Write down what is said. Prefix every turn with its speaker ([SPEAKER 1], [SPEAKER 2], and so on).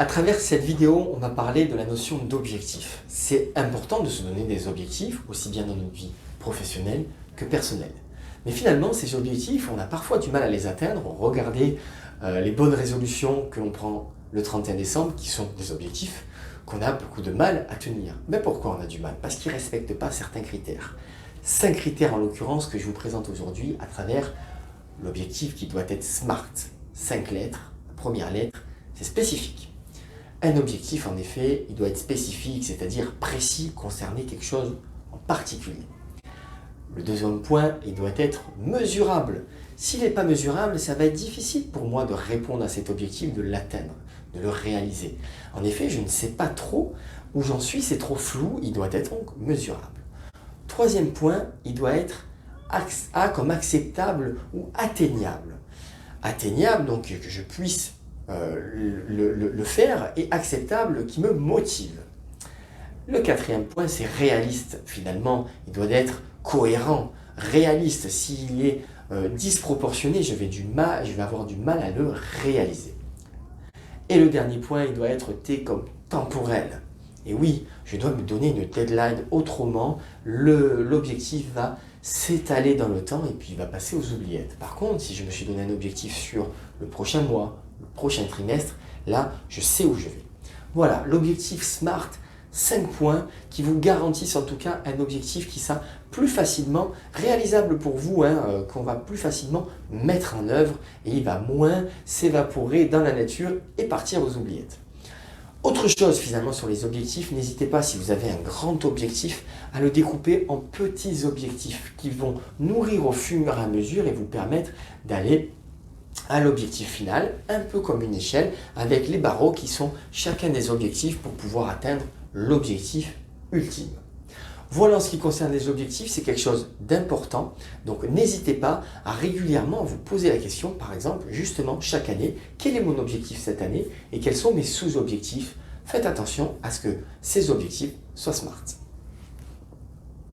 [SPEAKER 1] À travers cette vidéo, on va parler de la notion d'objectif. C'est important de se donner des objectifs, aussi bien dans notre vie professionnelle que personnelle. Mais finalement, ces objectifs, on a parfois du mal à les atteindre. Regardez les bonnes résolutions que l'on prend le 31 décembre, qui sont des objectifs qu'on a beaucoup de mal à tenir. Mais pourquoi on a du mal? Parce qu'ils ne respectent pas certains critères. 5 critères en l'occurrence que je vous présente aujourd'hui à travers l'objectif qui doit être SMART. 5 lettres, la première lettre, c'est spécifique. Un objectif, en effet, il doit être spécifique, c'est-à-dire précis, concerner quelque chose en particulier. Le deuxième point, il doit être mesurable. S'il n'est pas mesurable, ça va être difficile pour moi de répondre à cet objectif, de l'atteindre, de le réaliser. En effet, je ne sais pas trop où j'en suis, c'est trop flou, il doit être donc mesurable. Troisième point, il doit être A comme acceptable ou atteignable. Atteignable, donc que je puisse le faire, et acceptable, qui me motive. Le quatrième point, c'est réaliste. Finalement, il doit être cohérent, réaliste. S'il est disproportionné, je vais avoir du mal à le réaliser. Et le dernier point, il doit être T comme temporel. Et oui, je dois me donner une deadline, autrement, l'objectif va s'étaler dans le temps et puis il va passer aux oubliettes. Par contre, si je me suis donné un objectif sur le prochain mois, le prochain trimestre, là, je sais où je vais. Voilà, l'objectif SMART, 5 points qui vous garantissent en tout cas un objectif qui sera plus facilement réalisable pour vous, qu'on va plus facilement mettre en œuvre et il va moins s'évaporer dans la nature et partir aux oubliettes. Autre chose finalement sur les objectifs, n'hésitez pas, si vous avez un grand objectif, à le découper en petits objectifs qui vont nourrir au fur et à mesure et vous permettre d'aller à l'objectif final, un peu comme une échelle, avec les barreaux qui sont chacun des objectifs pour pouvoir atteindre l'objectif ultime. Voilà en ce qui concerne les objectifs, c'est quelque chose d'important, donc n'hésitez pas à régulièrement vous poser la question, par exemple, justement, chaque année, quel est mon objectif cette année et quels sont mes sous-objectifs. Faites attention à ce que ces objectifs soient SMART.